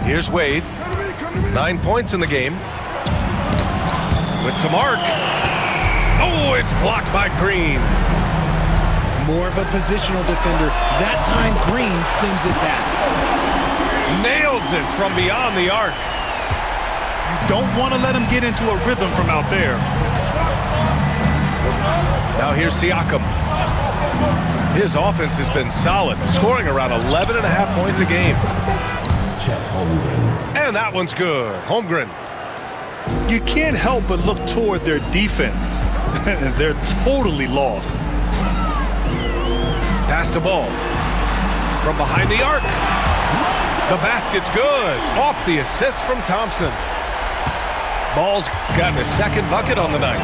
Here's Wade. 9 points in the game. With some arc. Oh, it's blocked by Green. More of a positional defender. That time Green sends it back. Nails it from beyond the arc. Don't want to let him get into a rhythm from out there. Now here's Siakam. His offense has been solid, scoring around 11.5 points a game. And that one's good. Holmgren. You can't help but look toward their defense. They're totally lost. Pass the ball. From behind the arc. The basket's good. Off the assist from Thompson. Ball's gotten a second bucket on the night.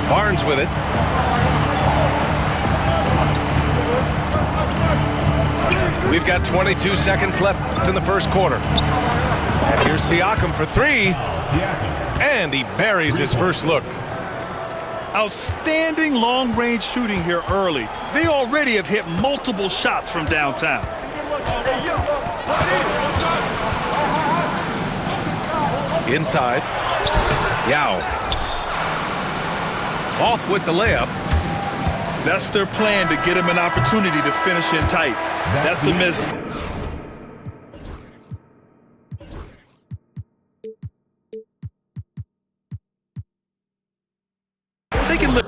Barnes with it. We've got 22 seconds left in the first quarter. And here's Siakam for three. And he buries his first look. Outstanding long-range shooting here early. They already have hit multiple shots from downtown. Inside. Yao. Off with the layup. That's their plan, to get him an opportunity to finish in tight. That's a miss. They can live.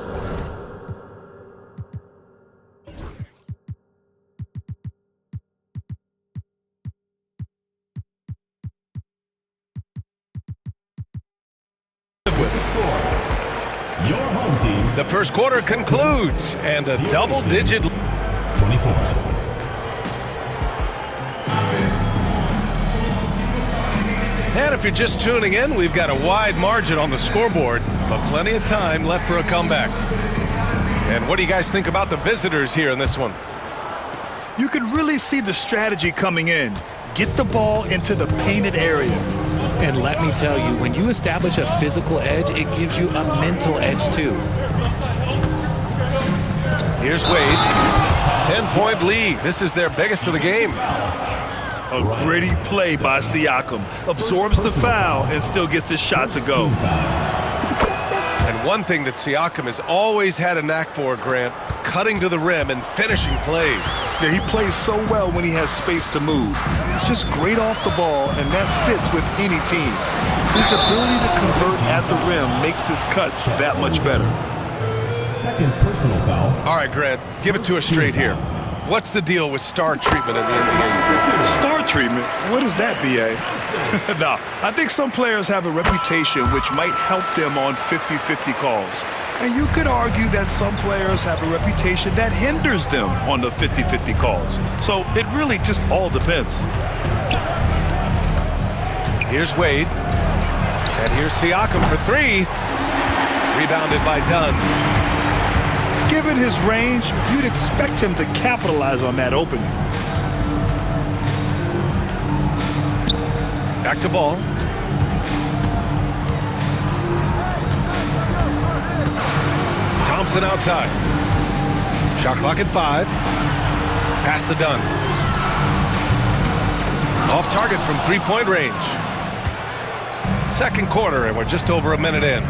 Your home team. The first quarter concludes, and a double-digit 24. And if you're just tuning in, we've got a wide margin on the scoreboard, but plenty of time left for a comeback. And what do you guys think about the visitors here in this one? You can really see the strategy coming in. Get the ball into the painted area. And let me tell you, when you establish a physical edge, it gives you a mental edge too. Here's Wade. 10-point lead. This is their biggest of the game. A gritty play by Siakam. Absorbs the foul and still gets his shot to go. And one thing that Siakam has always had a knack for, Grant, cutting to the rim and finishing plays. Yeah, he plays so well when he has space to move. He's just great off the ball, and that fits with any team. His ability to convert at the rim makes his cuts that much better. Second personal foul. All right, Grant, give it to us straight here. What's the deal with star treatment in the NBA? Star treatment? What is that, B.A.? No, I think some players have a reputation which might help them on 50-50 calls. And you could argue that some players have a reputation that hinders them on the 50-50 calls. So it really just all depends. Here's Wade. And here's Siakam for three. Rebounded by Dunn. Given his range, you'd expect him to capitalize on that opening. Back to ball. Thompson outside. Shot clock at 5. Pass to Dunn. Off target from three-point range. Second quarter, and we're just over a minute in.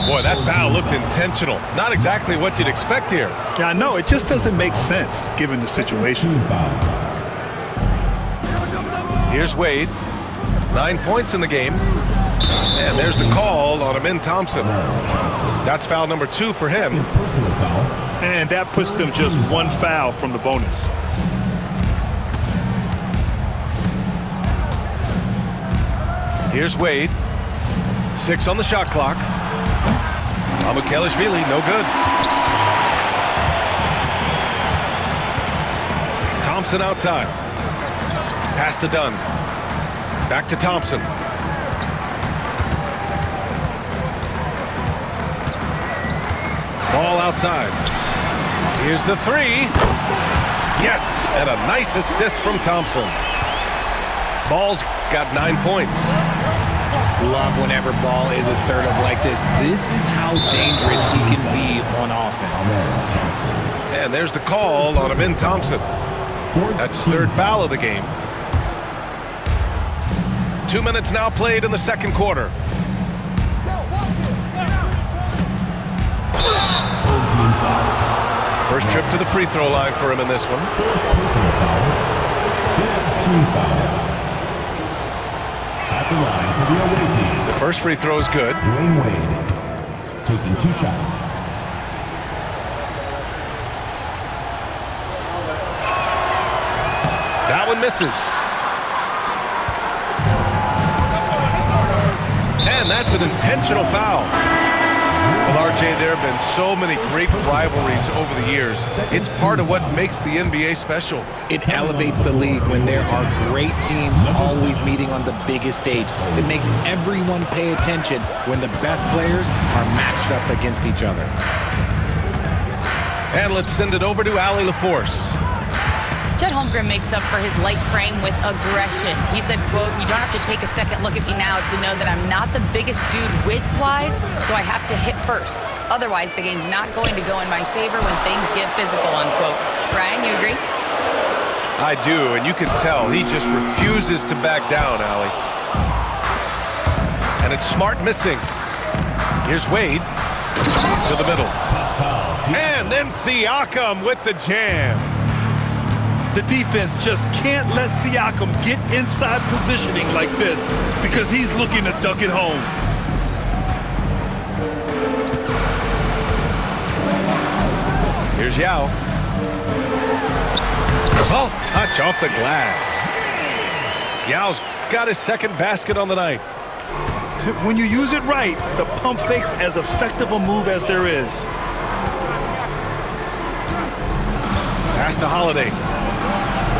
Boy, that foul looked intentional. Not exactly what you'd expect here. Yeah, I know. It just doesn't make sense given the situation. Here's Wade. 9 points in the game. And there's the call on Amin Thompson. That's foul number 2 for him. And that puts them just one foul from the bonus. Here's Wade. 6 on the shot clock. Amakelishvili, no good. Thompson outside. Pass to Dunn. Back to Thompson. Ball outside. Here's the three. Yes, and a nice assist from Thompson. Ball's got 9 points. Love whenever Ball is assertive like this. This is how dangerous he can be on offense. And there's the call on Amin Thompson. That's his third foul of the game. 2 minutes now played in the second quarter. First trip to the free throw line for him in this one. At the line for the away team. The first free throw is good. Dwayne Wade taking 2 shots. That one misses. And that's an intentional foul. Well, RJ, there have been so many great rivalries over the years. It's part of what makes the NBA special. It elevates the league when there are great teams always meeting on the biggest stage. It makes everyone pay attention when the best players are matched up against each other. And let's send it over to Allie LaForce. Chet Holmgren makes up for his light frame with aggression. He said, quote, "You don't have to take a second look at me now to know that I'm not the biggest dude with plies, so I have to hit first. Otherwise, the game's not going to go in my favor when things get physical," unquote. Brian, you agree? I do, and you can tell he just refuses to back down, Allie. And it's Smart missing. Here's Wade to the middle. And then Siakam with the jam. The defense just can't let Siakam get inside positioning like this because he's looking to duck it home. Here's Yao. Soft touch off the glass. Yao's got his second basket on the night. When you use it right, the pump fake's as effective a move as there is. Pass to Holiday.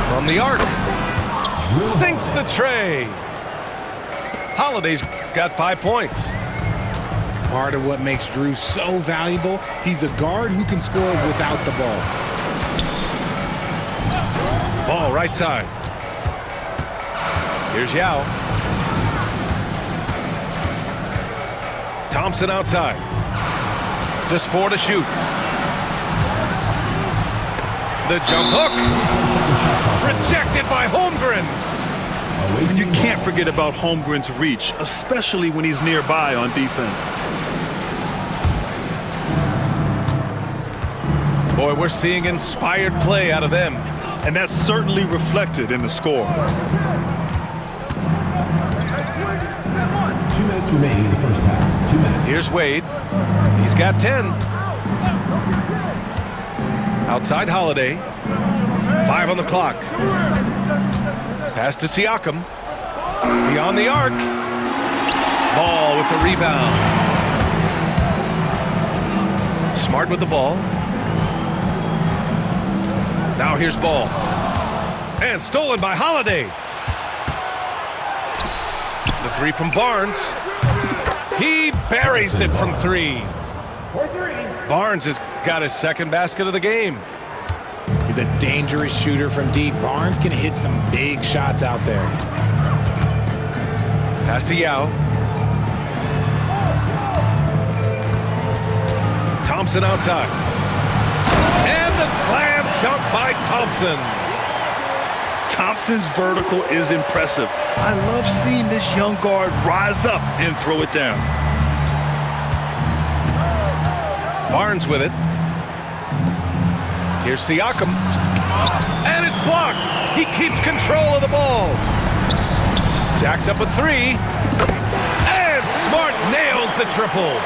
From the arc. Sinks the tray. Holiday's got 5 points. Part of what makes Drew so valuable, he's a guard who can score without the ball. Ball right side. Here's Yao. Thompson outside. Just 4 to shoot. The jump hook. Rejected by Holmgren. And you can't forget about Holmgren's reach, especially when he's nearby on defense. Boy, we're seeing inspired play out of them. And that's certainly reflected in the score. 2 minutes remaining in the first half. 2 minutes. Here's Wade. He's got 10. Outside Holiday. 5 on the clock. Pass to Siakam. Beyond the arc. Ball with the rebound. Smart with the ball. Now here's Ball. And stolen by Holiday. The 3 from Barnes. He buries it from 3. Barnes has got his second basket of the game. He's a dangerous shooter from deep. Barnes can hit some big shots out there. Pass to Yao. Thompson outside. And the slam dunk by Thompson. Thompson's vertical is impressive. I love seeing this young guard rise up and throw it down. Barnes with it. Here's Siakam. And it's blocked. He keeps control of the ball. Jacks up a 3. And Smart nails the triple.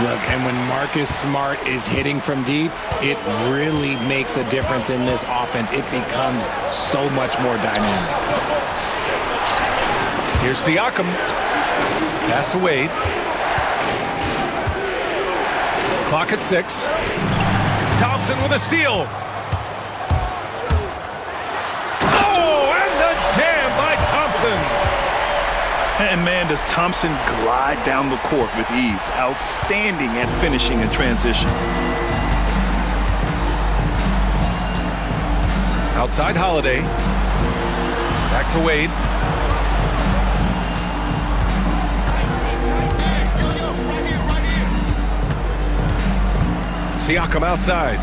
Look, and when Marcus Smart is hitting from deep, it really makes a difference in this offense. It becomes so much more dynamic. Here's Siakam. Pass to Wade. Clock at 6. Thompson with a steal. Oh, and the jam by Thompson. And man, does Thompson glide down the court with ease. Outstanding at finishing in transition. Outside Holiday. Back to Wade. Siakam outside.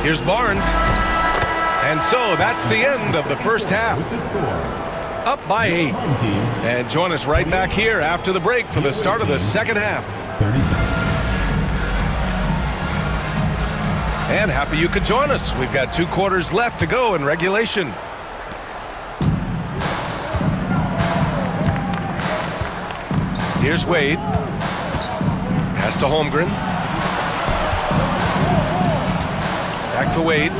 Here's Barnes. And so that's the end of the first half. With the score, Up by 8. home team, And join us right back here after the break for the start of the second half. 36. And happy you could join us. We've got 2 quarters left to go in regulation. Here's Wade. Pass to Holmgren. Back to Wade.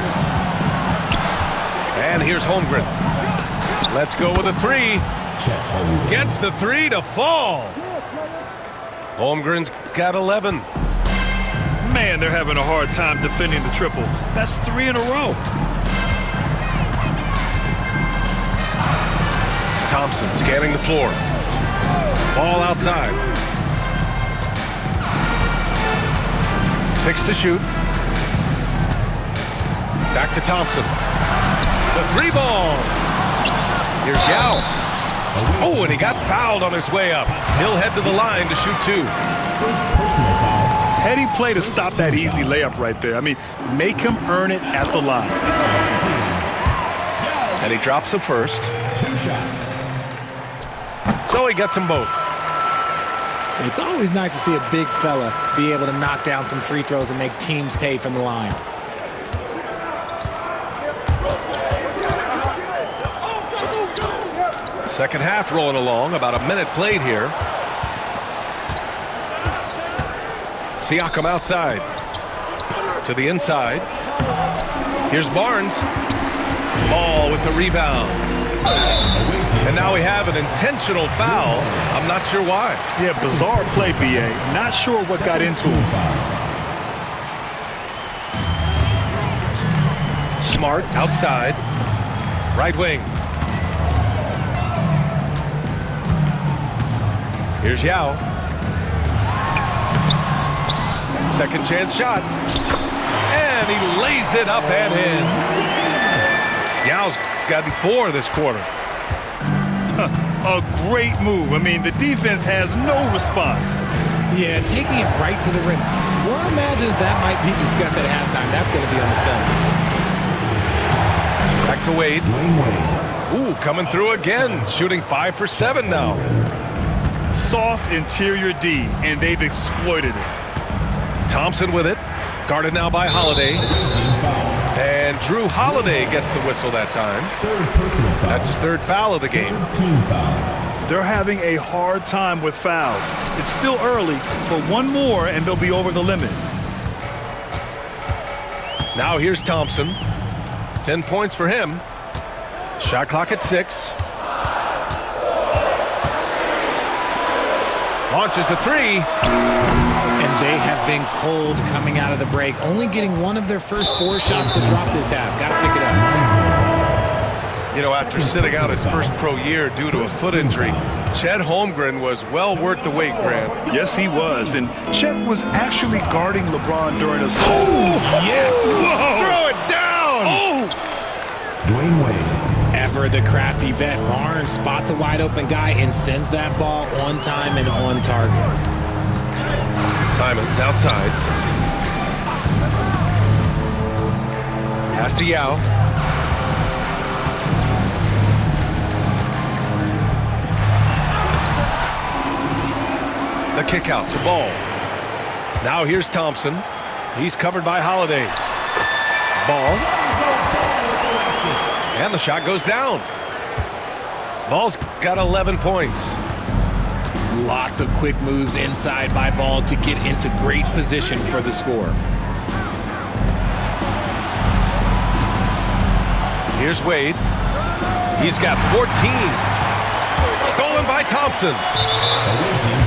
And here's Holmgren. Let's go with a 3. Chet Holmgren. Gets the 3 to fall. Holmgren's got 11. Man, they're having a hard time defending the triple. That's 3 in a row. Thompson scanning the floor. Ball outside. 6 to shoot. Back to Thompson. The 3 ball. Here's Yao. Oh, and he got fouled on his way up. He'll head to the line to shoot 2. First personal foul. Heady play to stop that easy layup right there. I mean, make him earn it at the line. And he drops the first. 2 shots. So he gets them both. It's always nice to see a big fella be able to knock down some free throws and make teams pay from the line. Second half rolling along. About a minute played here. Siakam outside. To the inside. Here's Barnes. Ball with the rebound. And now we have an intentional foul. I'm not sure why. Yeah, bizarre play, BA. Not sure what got into him. Smart outside. Right wing. Here's Yao. Second chance shot. And he lays it up and in. Yao's gotten 4 this quarter. A great move. I mean, the defense has no response. Yeah, taking it right to the rim. One imagines that might be discussed at halftime. That's going to be on the film. Back to Wade. Dwayne Wade. Ooh, coming through again. Shooting 5 for 7 now. Soft interior D, and they've exploited it. Thompson with it. Guarded now by Holiday. Team foul. And Drew Holiday gets the whistle that time. Third personal foul. That's his 3rd foul of the game. Team foul. They're having a hard time with fouls. It's still early, but one more and they'll be over the limit. Now here's Thompson. 10 points for him. Shot clock at 6. Launches a 3. And they have been cold coming out of the break, only getting one of their first 4 shots to drop this half. Got to pick it up. You know, after sitting out his first pro year due to a foot injury, Chet Holmgren was well worth the wait, Grant. Yes, he was. And Chet was actually guarding LeBron during a... Yes! Whoa. Throw it down! Oh! Dwayne Wade. Ever the crafty vet, Barnes spots a wide open guy and sends that ball on time and on target. Simons outside. Pass to Yao. The kick out to Ball. Now here's Thompson. He's covered by Holiday. Ball. And the shot goes down. Ball's got 11 points. Lots of quick moves inside by Ball to get into great position for the score. Here's Wade. He's got 14. Stolen by Thompson.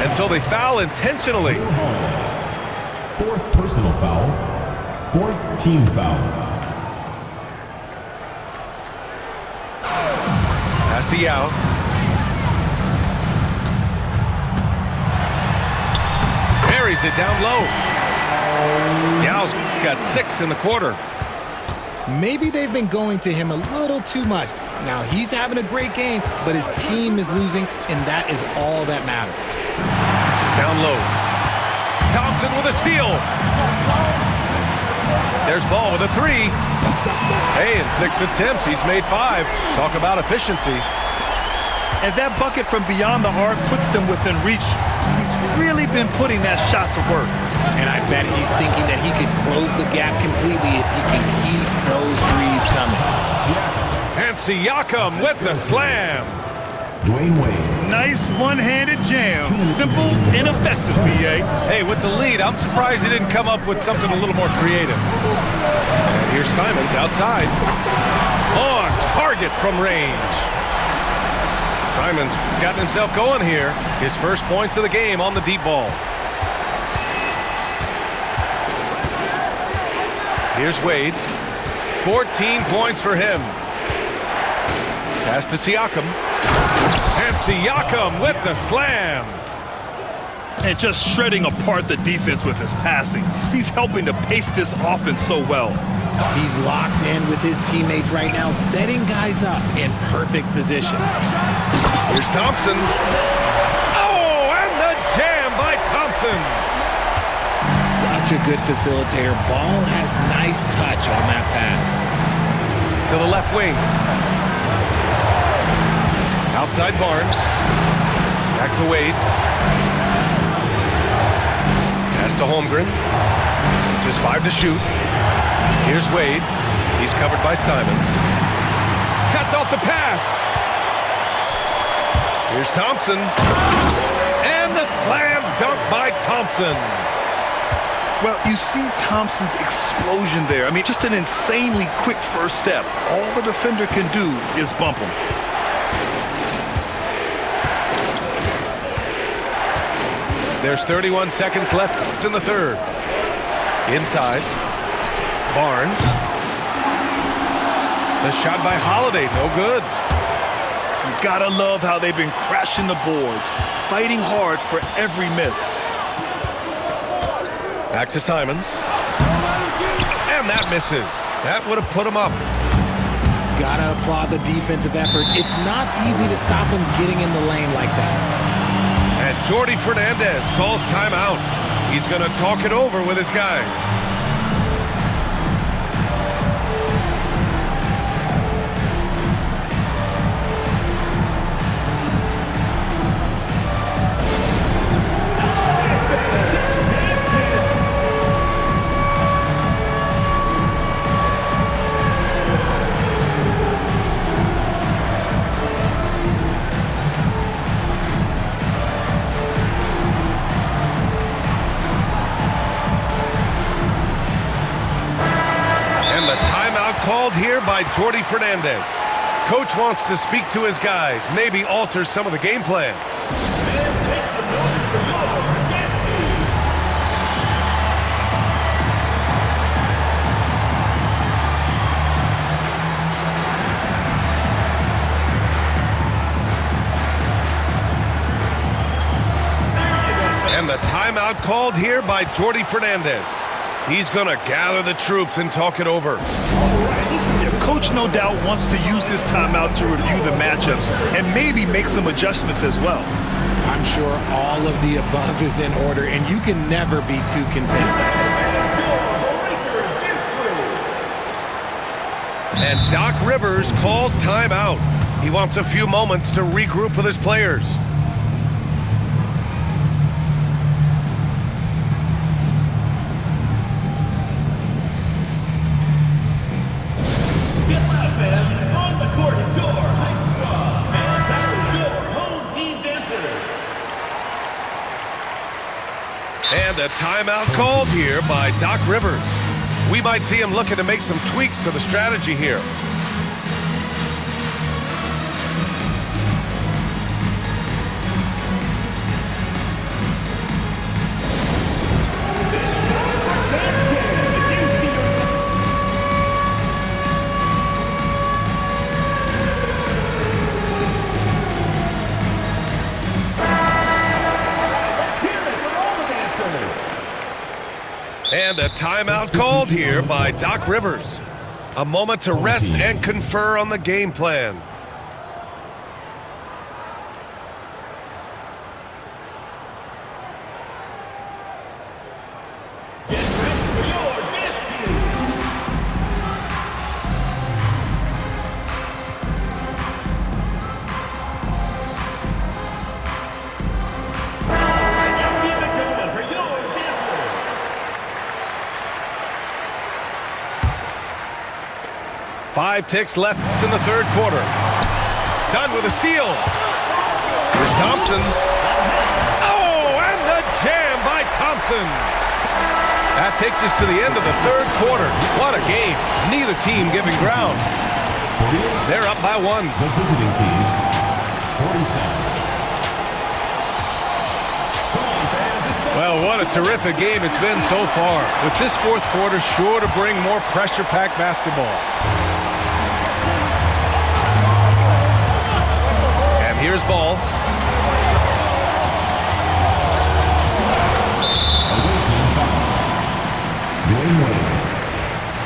And so they foul intentionally. 4th personal foul. 4th team foul. Pass to Yao. Buries it down low. Yao's got 6 in the quarter. Maybe they've been going to him a little too much. Now he's having a great game, but his team is losing, and that is all that matters. Down low. Thompson with a steal. There's Ball with a three. Hey, in 6 attempts, he's made 5. Talk about efficiency. And that bucket from beyond the arc puts them within reach. He's really been putting that shot to work. And I bet he's thinking that he could close the gap completely if he can keep those threes coming. And Siakam with the slam. Dwayne Wade. Nice one-handed jam. Simple and effective, B.A. Hey, with the lead, I'm surprised he didn't come up with something a little more creative. And here's Simons outside. On target from range. Simons got himself going here. His first points of the game on the deep ball. Here's Wade. 14 points for him. Pass to Siakam. And Siakam with the slam. And just shredding apart the defense with his passing. He's helping to pace this offense so well. He's locked in with his teammates right now, setting guys up in perfect position. Here's Thompson. Oh, and the jam by Thompson. Such a good facilitator. Ball has nice touch on that pass. To the left wing. Outside Barnes. Back to Wade. Pass to Holmgren. Just 5 to shoot. Here's Wade. He's covered by Simons. Cuts off the pass. Here's Thompson. And the slam dunk by Thompson. Well, you see Thompson's explosion there. I mean, just an insanely quick first step. All the defender can do is bump him. There's 31 seconds left in the third. Inside. Barnes. The shot by Holiday, no good. You gotta love how they've been crashing the boards, fighting hard for every miss. Back to Simons. And that misses. That would have put him up. Gotta applaud the defensive effort. It's not easy to stop him getting in the lane like that. And Jordi Fernandez calls timeout. He's going to talk it over with his guys. Called here by Jordi Fernandez. Coach wants to speak to his guys, maybe alter some of the game plan. And the timeout called here by Jordi Fernandez. He's going to gather the troops and talk it over. Coach no doubt wants to use this timeout to review the matchups and maybe make some adjustments as well. I'm sure all of the above is in order, and you can never be too content. And Doc Rivers calls timeout. He wants a few moments to regroup with his players. And a timeout called here by Doc Rivers. We might see him looking to make some tweaks to the strategy here. And a timeout called here by Doc Rivers. A moment to rest and confer on the game plan. 5 ticks left in the third quarter. Done with a steal. Here's Thompson. Oh, and the jam by Thompson. That takes us to the end of the third quarter. What a game. Neither team giving ground. They're up by 1. The visiting team, 47. Well, what a terrific game it's been so far. With this fourth quarter sure to bring more pressure-packed basketball. And here's Ball. Dwayne Wade,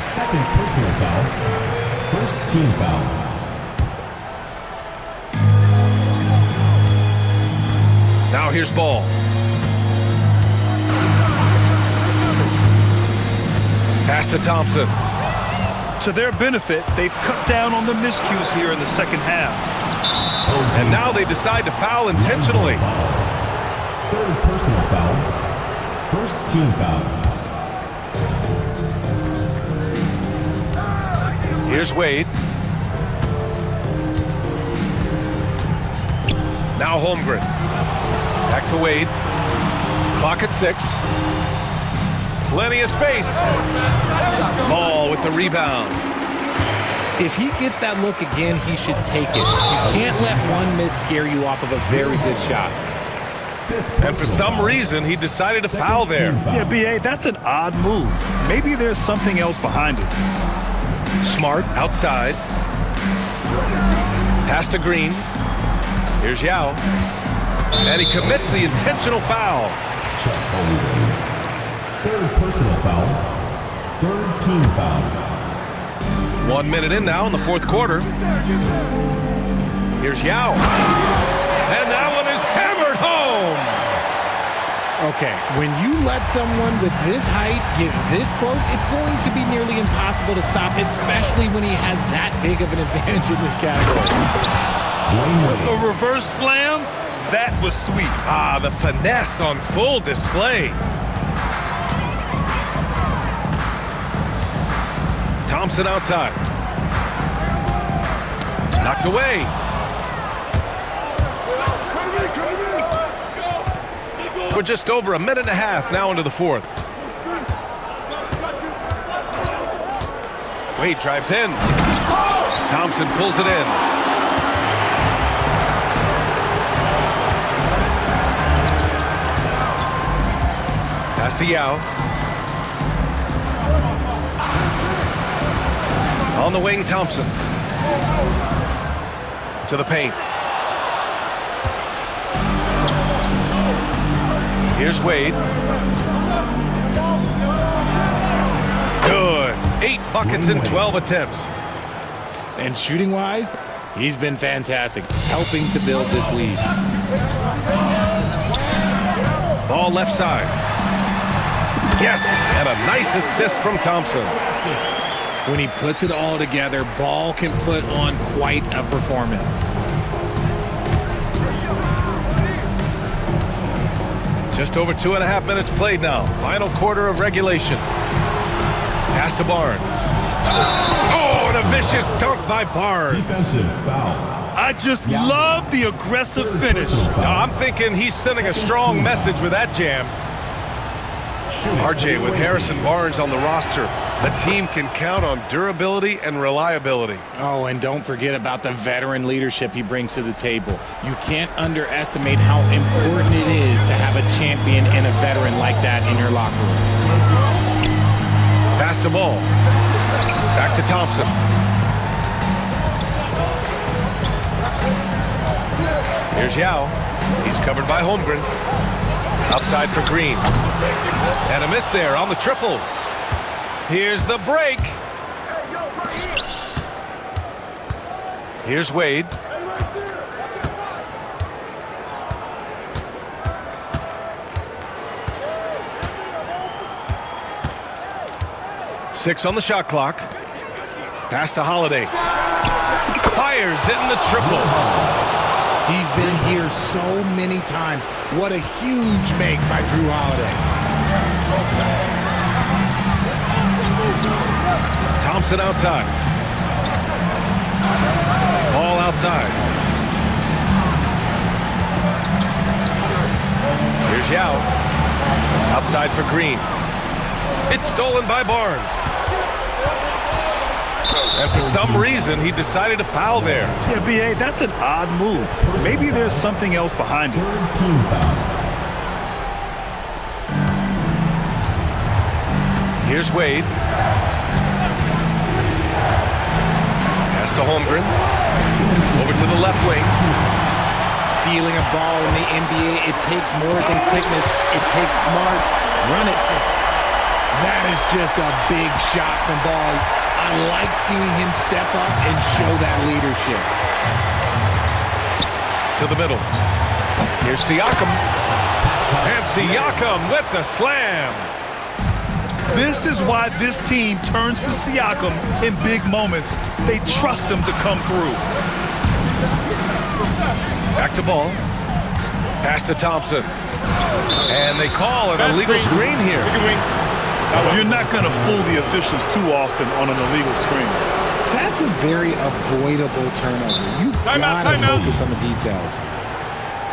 second personal foul, first team foul. Now here's Ball. Pass to Thompson. To their benefit, they've cut down on the miscues here in the second half. And now they decide to foul intentionally. Third personal foul, first team foul. Here's Wade. Now Holmgren. Back to Wade. Clock at 6. Plenty of space. Ball with the rebound. If he gets that look again, he should take it. You can't let one miss scare you off of a very good shot. And for some reason, he decided to foul there. Yeah, B.A., that's an odd move. Maybe there's something else behind it. Smart outside. Pass to Green. Here's Yao. And he commits the intentional foul. Chet Holmgren, third personal foul, third team foul. 1 minute in now in the fourth quarter. Here's Yao. And that one is hammered home. Okay, when you let someone with this height get this close, it's going to be nearly impossible to stop, especially when he has that big of an advantage in this category. Dwayne Wade, A reverse slam? That was sweet. Ah, the finesse on full display. Thompson outside. Knocked away. We're just over a minute and a half now into the fourth. Wade drives in. Thompson pulls it in. Pass to Yao. On the wing, Thompson. To the paint. Here's Wade. Good. 8 buckets in 12 attempts. And shooting-wise, he's been fantastic, helping to build this lead. Ball left side. Yes, and a nice assist from Thompson. When he puts it all together, Ball can put on quite a performance. Just over 2.5 minutes played now. Final quarter of regulation. Pass to Barnes. Oh, and a vicious dunk by Barnes. defensive foul. I just love the aggressive finish. Now, I'm thinking he's sending a strong message with that jam. RJ, with Harrison Barnes on the roster, the team can count on durability and reliability. Oh, and don't forget about the veteran leadership he brings to the table. You can't underestimate how important it is to have a champion and a veteran like that in your locker room. Pass to Ball. Back to Thompson. Here's Yao. He's covered by Holmgren. Outside for Green. And a miss there on the triple. Here's the break. Here's Wade. Six on the shot clock. Pass to Holiday. Fires in the triple. He's been here so many times. What a huge make by Drew Holiday. Thompson outside. outside. Here's Yao. Outside for Green. It's stolen by Barnes. And for some reason, he decided to foul there. Yeah, B.A., that's an odd move. Maybe there's something else behind it. Third team foul. Here's Wade. Pass to Holmgren. Over to the left wing. Stealing a ball in the NBA, it takes more than quickness. It takes smarts. Run it. That is just a big shot from Ball. I like seeing him step up and show that leadership. To the middle. Here's Siakam. And Siakam with the slam. This is why this team turns to Siakam in big moments. They trust him to come through. Back to Ball. Pass to Thompson. And they call an illegal screen here. You're not going to fool the officials too often on an illegal screen. That's a very avoidable turnover. You gotta focus on the details.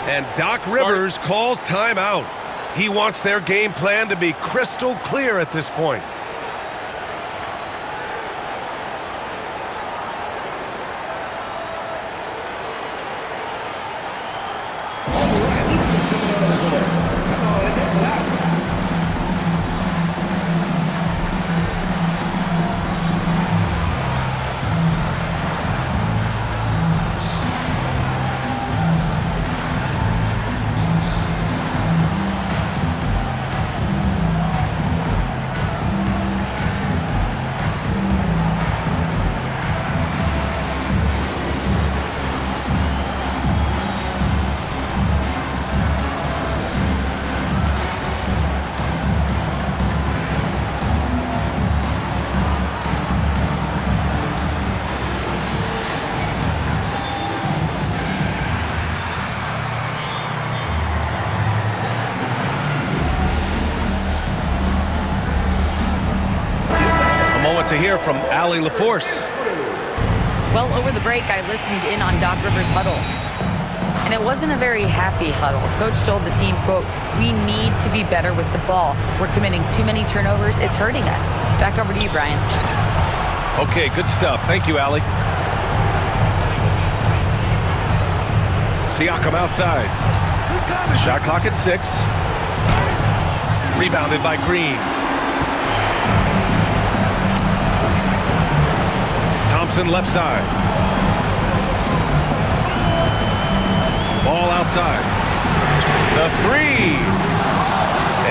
And Doc Rivers calls timeout. He wants their game plan to be crystal clear at this point. To hear from Allie LaForce. Well, over the break, I listened in on Doc Rivers' huddle. And it wasn't a very happy huddle. Coach told the team, quote, "We need to be better with the ball. We're committing too many turnovers. It's hurting us." Back over to you, Brian. Okay, good stuff. Thank you, Allie. Siakam outside. Shot clock at 6. Rebounded by Green. Thompson left side. Ball outside. The 3.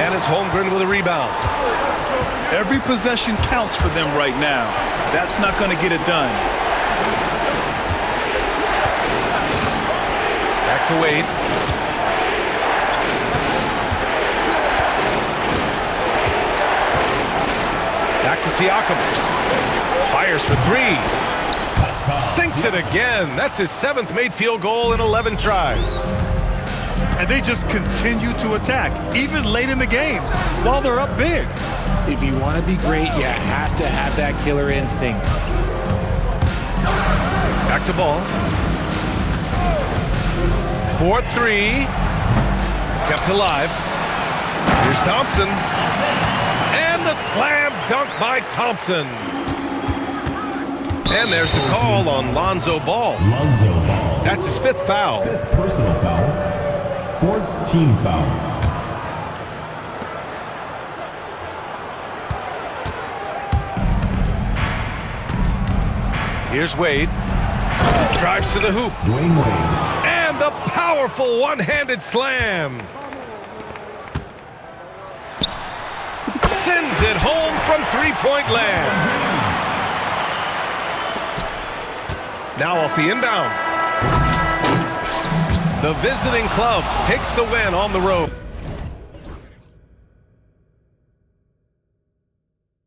And it's Holmgren with a rebound. Every possession counts for them right now. That's not going to get it done. Back to Wade. Back to Siakam. Fires for 3. Sinks it again. That's his 7th made field goal in 11 tries. And they just continue to attack, even late in the game, while they're up big. If you want to be great, you have to have that killer instinct. Back to Ball. 4-3. Kept alive. Here's Thompson. And the slam dunk by Thompson. And there's the call on Lonzo Ball. Lonzo Ball. That's his 5th foul. 5th personal foul. 4th team foul. Here's Wade. Drives to the hoop. Dwayne Wade. And the powerful one-handed slam. Sends it home from three-point land. Now off the inbound. The visiting club takes the win on the road.